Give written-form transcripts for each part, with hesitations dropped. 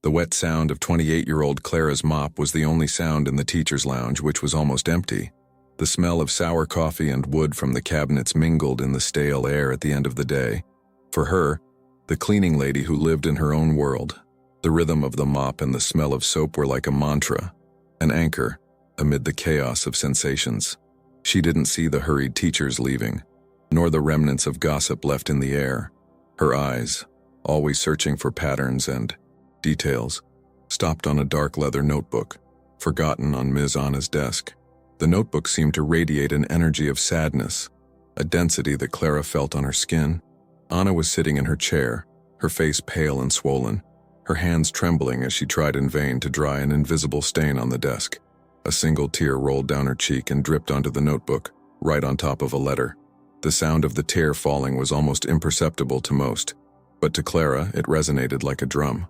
The wet sound of 28-year-old Clara's mop was the only sound in the teacher's lounge, which was almost empty. The smell of sour coffee and wood from the cabinets mingled in the stale air at the end of the day. For her, the cleaning lady who lived in her own world, the rhythm of the mop and the smell of soap were like a mantra, an anchor amid the chaos of sensations. She didn't see the hurried teachers leaving, nor the remnants of gossip left in the air. Her eyes, always searching for patterns and details, stopped on a dark leather notebook, forgotten on Ms. Anna's desk. The notebook seemed to radiate an energy of sadness, a density that Clara felt on her skin. Anna was sitting in her chair, her face pale and swollen, her hands trembling as she tried in vain to dry an invisible stain on the desk. A single tear rolled down her cheek and dripped onto the notebook, right on top of a letter. The sound of the tear falling was almost imperceptible to most, but to Clara it resonated like a drum.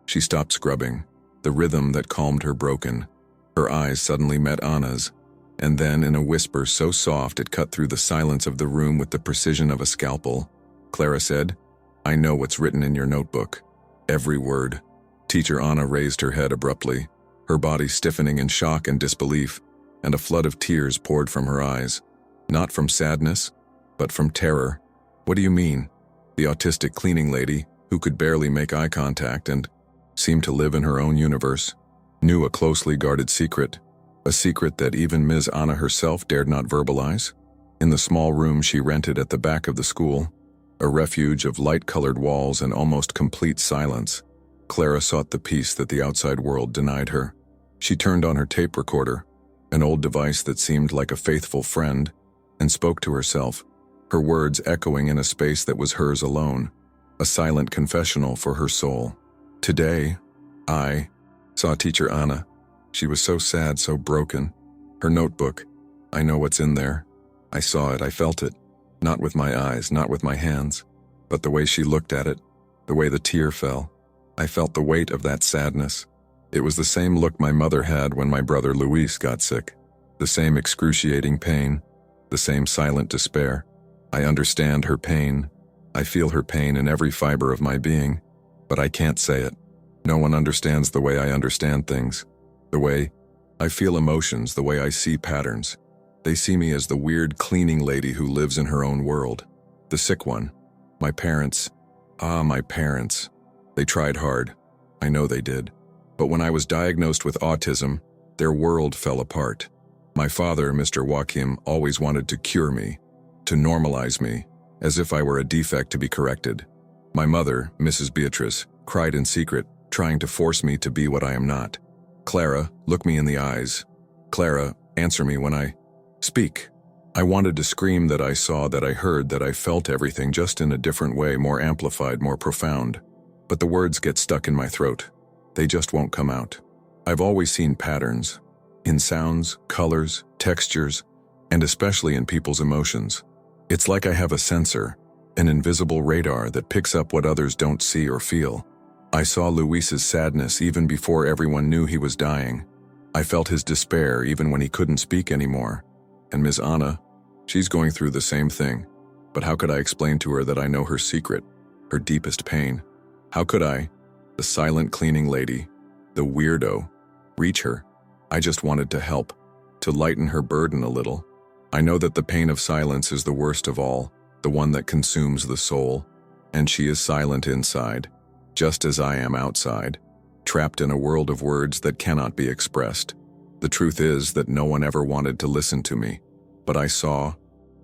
She stopped scrubbing, the rhythm that calmed her broken. Her eyes suddenly met Anna's, and then in a whisper so soft it cut through the silence of the room with the precision of a scalpel, Clara said, "I know what's written in your notebook. Every word." Teacher Anna raised her head abruptly, her body stiffening in shock and disbelief, and a flood of tears poured from her eyes. Not from sadness, but from terror. "What do you mean?" The autistic cleaning lady, who could barely make eye contact and seemed to live in her own universe, knew a closely guarded secret, a secret that even Ms. Anna herself dared not verbalize. In the small room she rented at the back of the school, a refuge of light-colored walls and almost complete silence, Clara sought the peace that the outside world denied her. She turned on her tape recorder, an old device that seemed like a faithful friend, and spoke to herself, her words echoing in a space that was hers alone, a silent confessional for her soul. "Today, I saw Teacher Anna. She was so sad, so broken. Her notebook, I know what's in there. I saw it, I felt it. Not with my eyes, not with my hands, but the way she looked at it, the way the tear fell. I felt the weight of that sadness. It was the same look my mother had when my brother Luis got sick. The same excruciating pain, the same silent despair. I understand her pain. I feel her pain in every fiber of my being, but I can't say it. No one understands the way I understand things, the way I feel emotions, the way I see patterns. They see me as the weird cleaning lady who lives in her own world, the sick one. My parents, my parents. They tried hard. I know they did. But when I was diagnosed with autism, their world fell apart. My father, Mr. Joachim, always wanted to cure me, to normalize me, as if I were a defect to be corrected. My mother, Mrs. Beatrice, cried in secret, trying to force me to be what I am not. "Clara, look me in the eyes. Clara, answer me when I speak." I wanted to scream that I saw, that I heard, that I felt everything, just in a different way, more amplified, more profound. But the words get stuck in my throat. They just won't come out. I've always seen patterns, in sounds, colors, textures, and especially in people's emotions. It's like I have a sensor, an invisible radar that picks up what others don't see or feel. I saw Luis's sadness even before everyone knew he was dying. I felt his despair even when he couldn't speak anymore. And Ms. Anna, she's going through the same thing. But how could I explain to her that I know her secret, her deepest pain? How could I, the silent cleaning lady, the weirdo, reach her? I just wanted to help, to lighten her burden a little. I know that the pain of silence is the worst of all, the one that consumes the soul. And she is silent inside, just as I am outside, trapped in a world of words that cannot be expressed. The truth is that no one ever wanted to listen to me, but I saw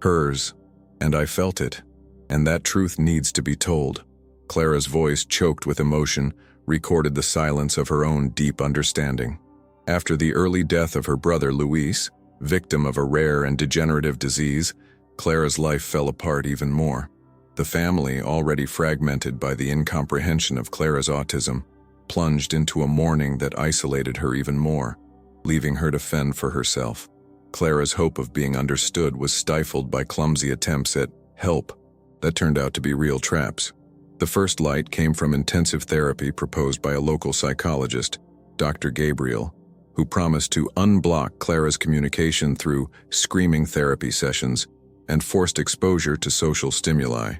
hers, and I felt it, and that truth needs to be told. Clara's voice, choked with emotion, recorded the silence of her own deep understanding. After the early death of her brother Luis, victim of a rare and degenerative disease, Clara's life fell apart even more. The family, already fragmented by the incomprehension of Clara's autism, plunged into a mourning that isolated her even more, leaving her to fend for herself. Clara's hope of being understood was stifled by clumsy attempts at help that turned out to be real traps. The first light came from intensive therapy proposed by a local psychologist, Dr. Gabriel, who promised to unblock Clara's communication through screaming therapy sessions and forced exposure to social stimuli.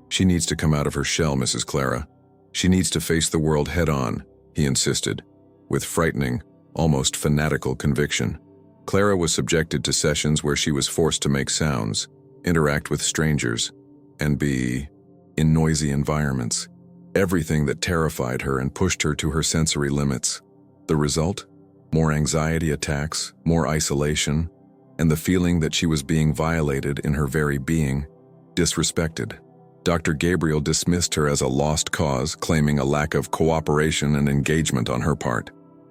"She needs to come out of her shell, Mrs. Clara. She needs to face the world head-on, he insisted, with frightening, almost fanatical conviction. Clara was subjected to sessions where she was forced to make sounds, interact with strangers, and be in noisy environments. Everything that terrified her and pushed her to her sensory limits. The result? More anxiety attacks, more isolation, and the feeling that she was being violated in her very being, disrespected. Dr. Gabriel dismissed her as a lost cause, claiming a lack of cooperation and engagement on her part.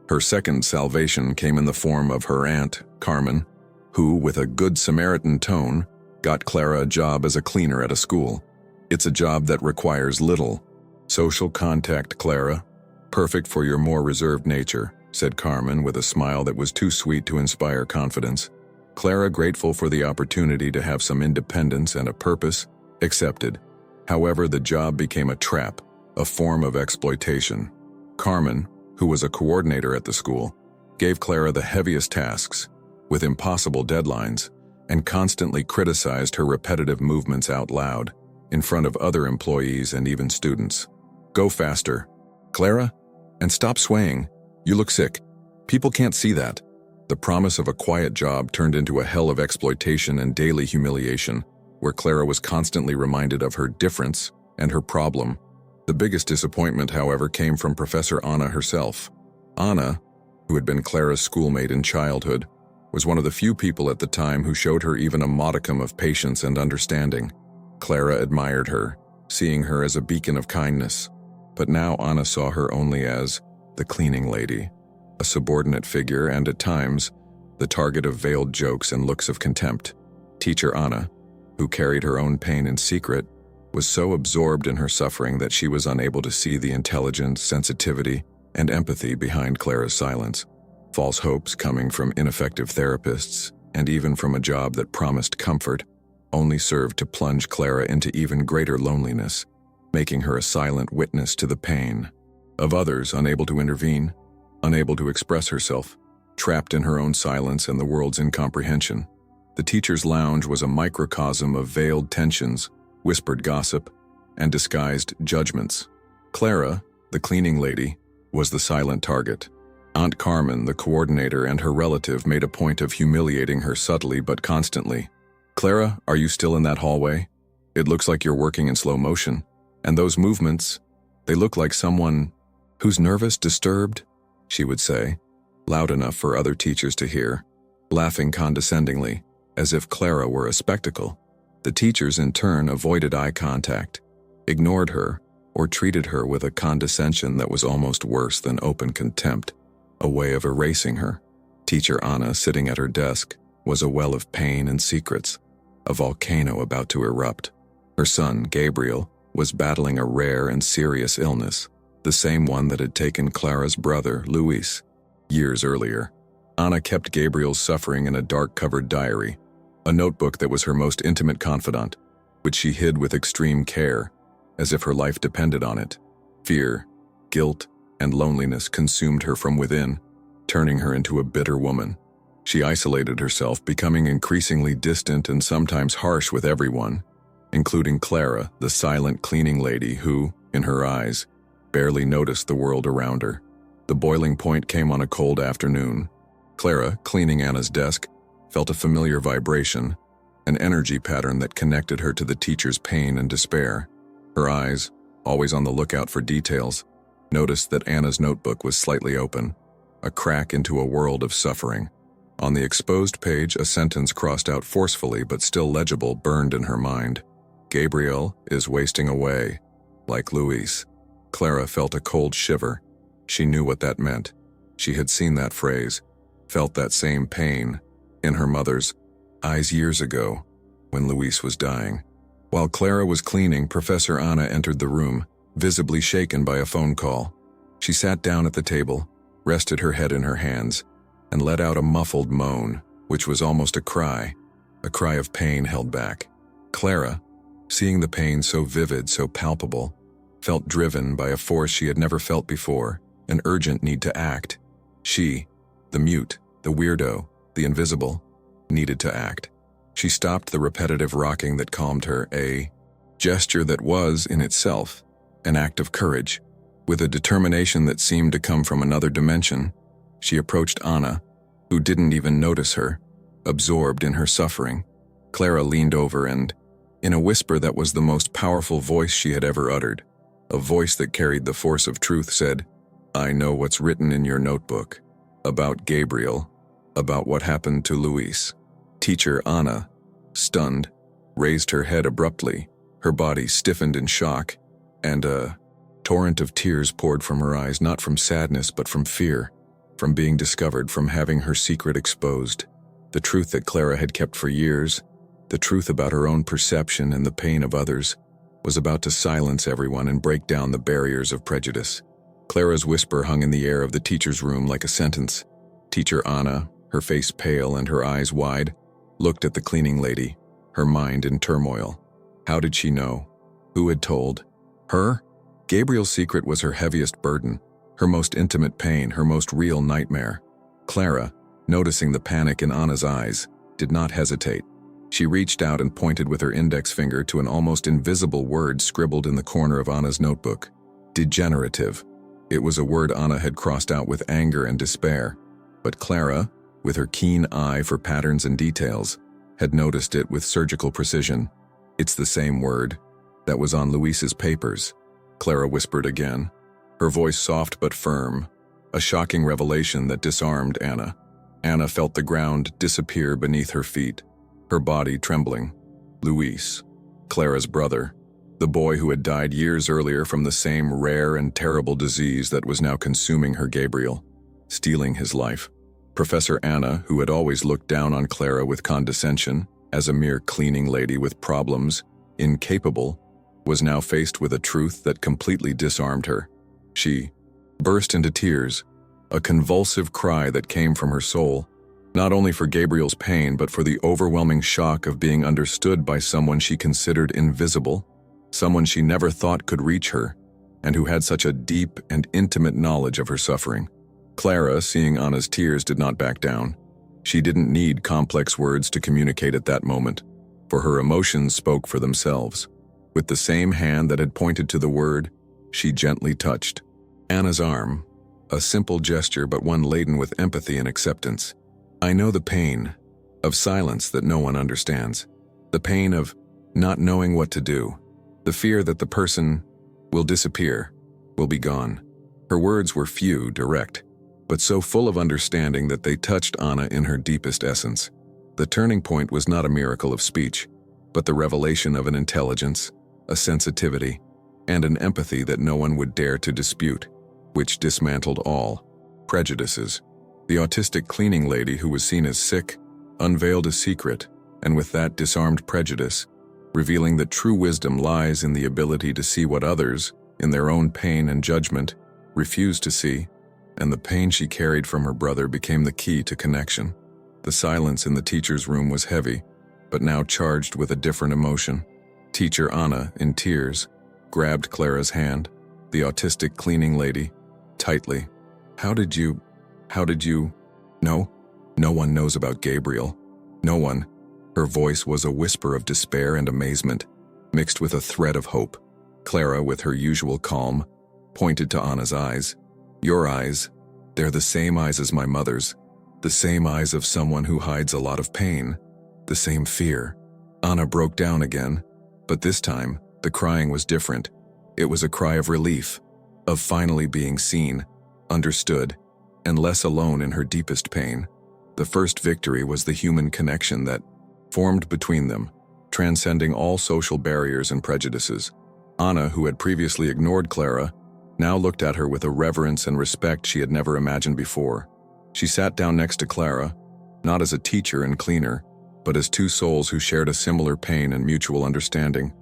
Her second salvation came in the form of her aunt, Carmen, who, with a good Samaritan tone, got Clara a job as a cleaner at a school. It's a job that requires little social contact, Clara. Perfect for your more reserved nature, said Carmen with a smile that was too sweet to inspire confidence. Clara, grateful for the opportunity to have some independence and a purpose, accepted. However, the job became a trap, a form of exploitation. Carmen, who was a coordinator at the school, gave Clara the heaviest tasks, with impossible deadlines, and constantly criticized her repetitive movements out loud, in front of other employees and even students. Go faster, Clara, and stop swaying. You look sick. People can't see that. The promise of a quiet job turned into a hell of exploitation and daily humiliation, where Clara was constantly reminded of her difference and her problem. The biggest disappointment, however, came from Professor Anna herself. Anna, who had been Clara's schoolmate in childhood, was one of the few people at the time who showed her even a modicum of patience and understanding. Clara admired her, seeing her as a beacon of kindness, but now Anna saw her only as the cleaning lady, a subordinate figure and, at times, the target of veiled jokes and looks of contempt. Teacher Anna, who carried her own pain in secret, was so absorbed in her suffering that she was unable to see the intelligence, sensitivity, and empathy behind Clara's silence. False hopes coming from ineffective therapists, and even from a job that promised comfort, only served to plunge Clara into even greater loneliness, making her a silent witness to the pain of others, unable to intervene, unable to express herself, trapped in her own silence and the world's incomprehension. The teacher's lounge was a microcosm of veiled tensions, whispered gossip, and disguised judgments. Clara, the cleaning lady, was the silent target. Aunt Carmen, the coordinator, and her relative made a point of humiliating her subtly but constantly. Clara, are you still in that hallway? It looks like you're working in slow motion. And those movements, they look like someone who's nervous, disturbed, she would say, loud enough for other teachers to hear, laughing condescendingly, as if Clara were a spectacle. The teachers, in turn, avoided eye contact, ignored her, or treated her with a condescension that was almost worse than open contempt, a way of erasing her. Teacher Anna, sitting at her desk, was a well of pain and secrets, a volcano about to erupt. Her son, Gabriel, was battling a rare and serious illness, the same one that had taken Clara's brother, Luis, years earlier. Anna kept Gabriel's suffering in a dark-covered diary, a notebook that was her most intimate confidant, which she hid with extreme care, as if her life depended on it. Fear, guilt, and loneliness consumed her from within, turning her into a bitter woman. She isolated herself, becoming increasingly distant and sometimes harsh with everyone, including Clara, the silent cleaning lady who, in her eyes, barely noticed the world around her. The boiling point came on a cold afternoon. Clara, cleaning Anna's desk, felt a familiar vibration, an energy pattern that connected her to the teacher's pain and despair. Her eyes, always on the lookout for details, noticed that Anna's notebook was slightly open, a crack into a world of suffering. On the exposed page, a sentence crossed out forcefully but still legible burned in her mind. Gabriel is wasting away, like Luis. Clara felt a cold shiver. She knew what that meant. She had seen that phrase, felt that same pain, in her mother's eyes years ago, when Luis was dying. While Clara was cleaning, Professor Anna entered the room, visibly shaken by a phone call. She sat down at the table, rested her head in her hands, and let out a muffled moan, which was almost a cry of pain held back. Clara, seeing the pain so vivid, so palpable, felt driven by a force she had never felt before, an urgent need to act. She, the mute, the weirdo, the invisible, needed to act. She stopped the repetitive rocking that calmed her, a gesture that was, in itself, an act of courage. With a determination that seemed to come from another dimension, she approached Anna, who didn't even notice her, absorbed in her suffering. Clara leaned over and, in a whisper that was the most powerful voice she had ever uttered, a voice that carried the force of truth, said, "I know what's written in your notebook. About Gabriel. About what happened to Luis." Teacher Anna, stunned, raised her head abruptly, her body stiffened in shock, and a torrent of tears poured from her eyes, not from sadness but from fear, from being discovered, from having her secret exposed. The truth that Clara had kept for years, the truth about her own perception and the pain of others, was about to silence everyone and break down the barriers of prejudice. Clara's whisper hung in the air of the teacher's room like a sentence. Teacher Anna, her face pale and her eyes wide, looked at the cleaning lady, her mind in turmoil. How did she know? Who had told? Her? Gabriel's secret was her heaviest burden, her most intimate pain, her most real nightmare. Clara, noticing the panic in Anna's eyes, did not hesitate. She reached out and pointed with her index finger to an almost invisible word scribbled in the corner of Anna's notebook. Degenerative. It was a word Anna had crossed out with anger and despair, but Clara, with her keen eye for patterns and details, had noticed it with surgical precision. "It's the same word that was on Luis's papers," Clara whispered again, her voice soft but firm, a shocking revelation that disarmed Anna. Anna felt the ground disappear beneath her feet, her body trembling. Luis, Clara's brother, the boy who had died years earlier from the same rare and terrible disease that was now consuming her Gabriel, stealing his life. Professor Anna, who had always looked down on Clara with condescension, as a mere cleaning lady with problems, incapable, was now faced with a truth that completely disarmed her. She burst into tears, a convulsive cry that came from her soul, not only for Gabriel's pain but for the overwhelming shock of being understood by someone she considered invisible, someone she never thought could reach her, and who had such a deep and intimate knowledge of her suffering. Clara, seeing Anna's tears, did not back down. She didn't need complex words to communicate at that moment, for her emotions spoke for themselves. With the same hand that had pointed to the word, she gently touched Anna's arm, a simple gesture but one laden with empathy and acceptance. "I know the pain of silence that no one understands, the pain of not knowing what to do, the fear that the person will disappear, will be gone." Her words were few, direct, but so full of understanding that they touched Anna in her deepest essence. The turning point was not a miracle of speech, but the revelation of an intelligence, a sensitivity, and an empathy that no one would dare to dispute, which dismantled all prejudices. The autistic cleaning lady, who was seen as sick, unveiled a secret, and with that disarmed prejudice, revealing that true wisdom lies in the ability to see what others, in their own pain and judgment, refuse to see, and the pain she carried from her brother became the key to connection. The silence in the teacher's room was heavy, but now charged with a different emotion. Teacher Anna, in tears, grabbed Clara's hand, the autistic cleaning lady, tightly. How did you? No one knows about Gabriel. No one." Her voice was a whisper of despair and amazement, mixed with a thread of hope. Clara, with her usual calm, pointed to Anna's eyes. "Your eyes, they're the same eyes as my mother's, the same eyes of someone who hides a lot of pain, the same fear." Anna broke down again, but this time, the crying was different. It was a cry of relief, of finally being seen, understood, and less alone in her deepest pain. The first victory was the human connection that formed between them, transcending all social barriers and prejudices. Anna, who had previously ignored Clara, now looked at her with a reverence and respect she had never imagined before. She sat down next to Clara, not as a teacher and cleaner, but as two souls who shared a similar pain and mutual understanding.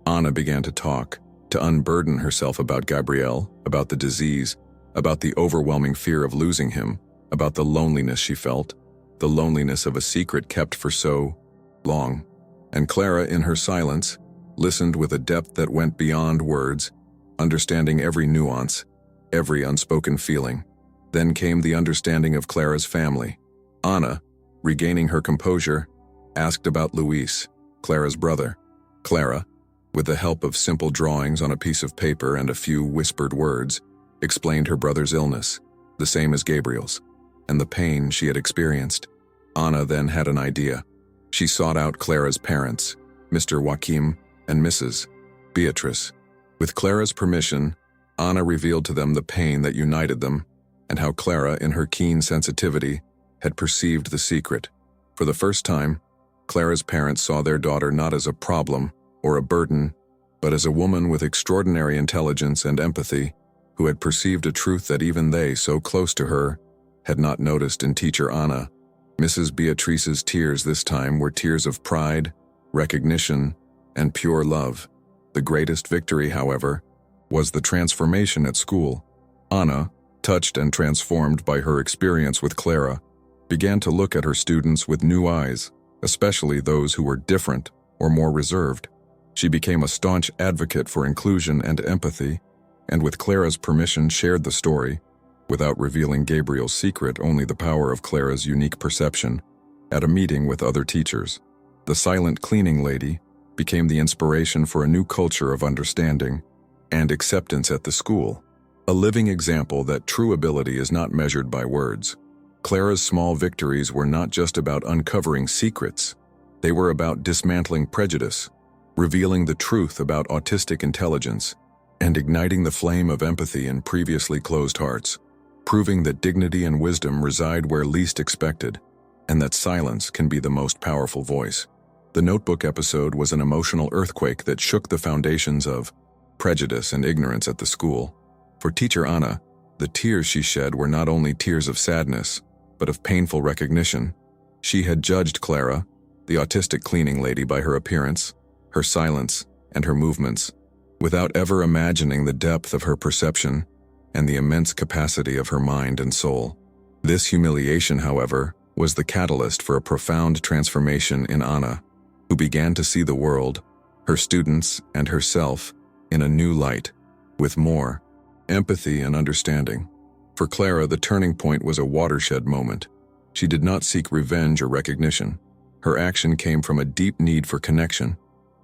Anna began to talk, to unburden herself about Gabriel, about the disease, about the overwhelming fear of losing him, about the loneliness she felt, the loneliness of a secret kept for so long. And Clara, in her silence, listened with a depth that went beyond words, understanding every nuance, every unspoken feeling. Then came the understanding of Clara's family. Anna, regaining her composure, asked about Luis, Clara's brother. Clara, with the help of simple drawings on a piece of paper and a few whispered words, explained her brother's illness, the same as Gabriel's, and the pain she had experienced. Anna then had an idea. She sought out Clara's parents, Mr. Joachim and Mrs. Beatrice. With Clara's permission, Anna revealed to them the pain that united them and how Clara, in her keen sensitivity, had perceived the secret. For the first time, Clara's parents saw their daughter not as a problem or a burden, but as a woman with extraordinary intelligence and empathy who had perceived a truth that even they, so close to her, had not noticed in teacher Anna. Mrs. Beatrice's tears this time were tears of pride, recognition, and pure love. The greatest victory, however, was the transformation at school. Anna, touched and transformed by her experience with Clara, began to look at her students with new eyes, especially those who were different or more reserved. She became a staunch advocate for inclusion and empathy, and with Clara's permission shared the story, without revealing Gabriel's secret, only the power of Clara's unique perception, at a meeting with other teachers. The silent cleaning lady became the inspiration for a new culture of understanding and acceptance at the school, a living example that true ability is not measured by words. Clara's small victories were not just about uncovering secrets, they were about dismantling prejudice, revealing the truth about autistic intelligence, and igniting the flame of empathy in previously closed hearts, proving that dignity and wisdom reside where least expected, and that silence can be the most powerful voice. The Notebook episode was an emotional earthquake that shook the foundations of prejudice and ignorance at the school. For teacher Anna, the tears she shed were not only tears of sadness, but of painful recognition. She had judged Clara, the autistic cleaning lady, by her appearance, her silence, and her movements, without ever imagining the depth of her perception and the immense capacity of her mind and soul. This humiliation, however, was the catalyst for a profound transformation in Anna, who began to see the world, her students, and herself in a new light, with more empathy and understanding. For Clara, the turning point was a watershed moment. She did not seek revenge or recognition. Her action came from a deep need for connection,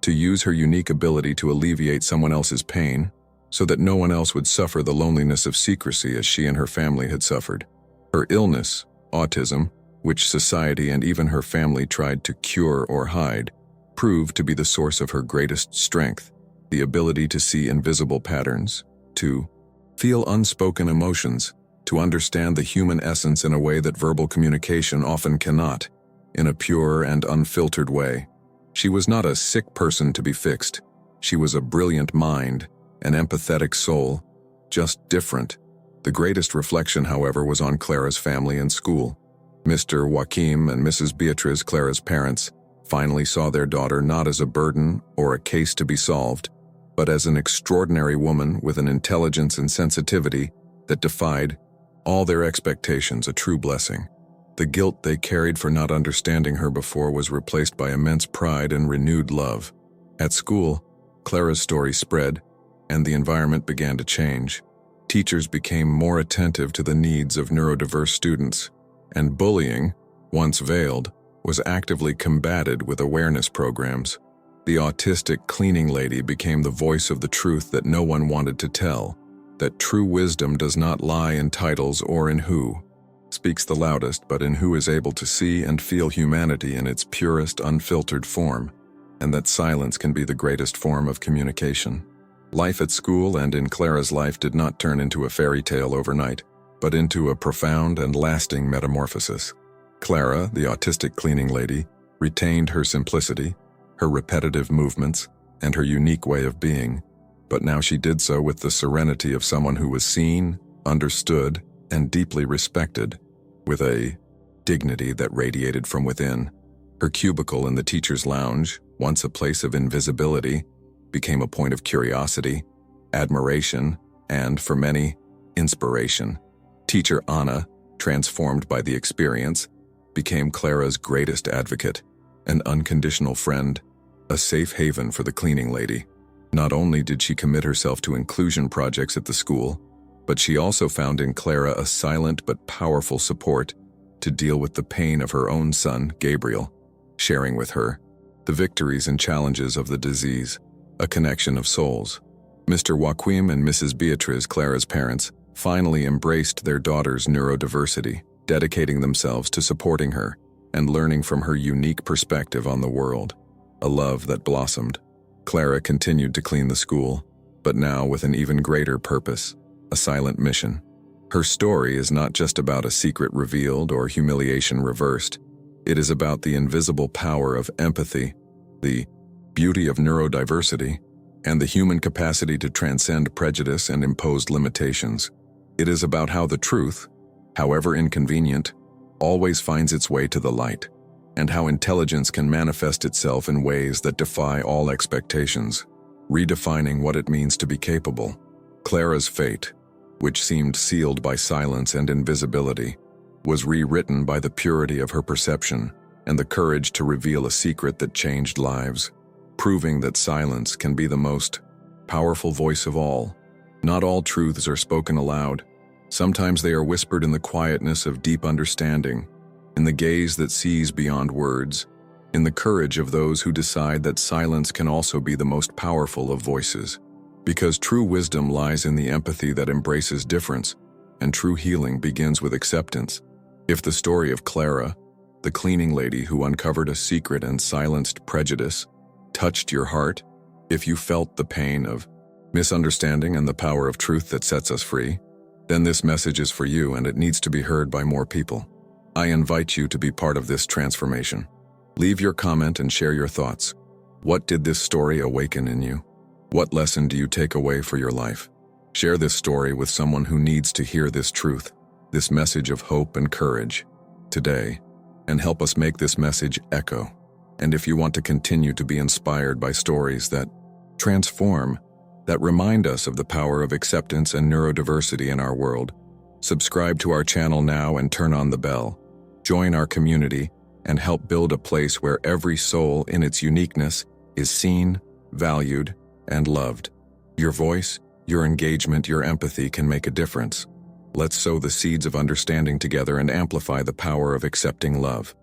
to use her unique ability to alleviate someone else's pain, so that no one else would suffer the loneliness of secrecy as she and her family had suffered. Her illness, autism, which society and even her family tried to cure or hide, proved to be the source of her greatest strength, the ability to see invisible patterns, to feel unspoken emotions, to understand the human essence in a way that verbal communication often cannot, in a pure and unfiltered way. She was not a sick person to be fixed. She was a brilliant mind, an empathetic soul, just different. The greatest reflection, however, was on Clara's family and school. Mr. Joachim and Mrs. Beatrice, Clara's parents, finally saw their daughter not as a burden or a case to be solved, but as an extraordinary woman with an intelligence and sensitivity that defied all their expectations, a true blessing. The guilt they carried for not understanding her before was replaced by immense pride and renewed love. At school, Clara's story spread, and the environment began to change. Teachers became more attentive to the needs of neurodiverse students, and bullying, once veiled, was actively combated with awareness programs. The autistic cleaning lady became the voice of the truth that no one wanted to tell, that true wisdom does not lie in titles or in who speaks the loudest, but in who is able to see and feel humanity in its purest, unfiltered form, and that silence can be the greatest form of communication. Life at school and in Clara's life did not turn into a fairy tale overnight, but into a profound and lasting metamorphosis. Clara, the autistic cleaning lady, retained her simplicity, her repetitive movements, and her unique way of being, but now she did so with the serenity of someone who was seen, understood, and deeply respected, with a dignity that radiated from within. Her cubicle in the teacher's lounge, once a place of invisibility, became a point of curiosity, admiration, and, for many, inspiration. Teacher Anna, transformed by the experience, became Clara's greatest advocate, an unconditional friend, a safe haven for the cleaning lady. Not only did she commit herself to inclusion projects at the school, but she also found in Clara a silent but powerful support to deal with the pain of her own son, Gabriel, sharing with her the victories and challenges of the disease, a connection of souls. Mr. Joachim and Mrs. Beatrice, Clara's parents, finally embraced their daughter's neurodiversity, dedicating themselves to supporting her and learning from her unique perspective on the world. A love that blossomed. Clara continued to clean the school, but now with an even greater purpose, a silent mission. Her story is not just about a secret revealed or humiliation reversed. It is about the invisible power of empathy, the beauty of neurodiversity, and the human capacity to transcend prejudice and imposed limitations. It is about how the truth, however inconvenient, always finds its way to the light, and how intelligence can manifest itself in ways that defy all expectations, redefining what it means to be capable. Clara's fate, which seemed sealed by silence and invisibility, was rewritten by the purity of her perception and the courage to reveal a secret that changed lives, proving that silence can be the most powerful voice of all. Not all truths are spoken aloud. Sometimes they are whispered in the quietness of deep understanding, in the gaze that sees beyond words, in the courage of those who decide that silence can also be the most powerful of voices. Because true wisdom lies in the empathy that embraces difference, and true healing begins with acceptance. If the story of Clara, the cleaning lady who uncovered a secret and silenced prejudice, touched your heart, if you felt the pain of misunderstanding and the power of truth that sets us free, then this message is for you and it needs to be heard by more people. I invite you to be part of this transformation. Leave your comment and share your thoughts. What did this story awaken in you? What lesson do you take away for your life? Share this story with someone who needs to hear this truth, this message of hope and courage, today, and help us make this message echo. And if you want to continue to be inspired by stories that transform, that remind us of the power of acceptance and neurodiversity in our world, subscribe to our channel now and turn on the bell. Join our community and help build a place where every soul in its uniqueness is seen, valued, and loved. Your voice, your engagement, your empathy can make a difference. Let's sow the seeds of understanding together and amplify the power of accepting love.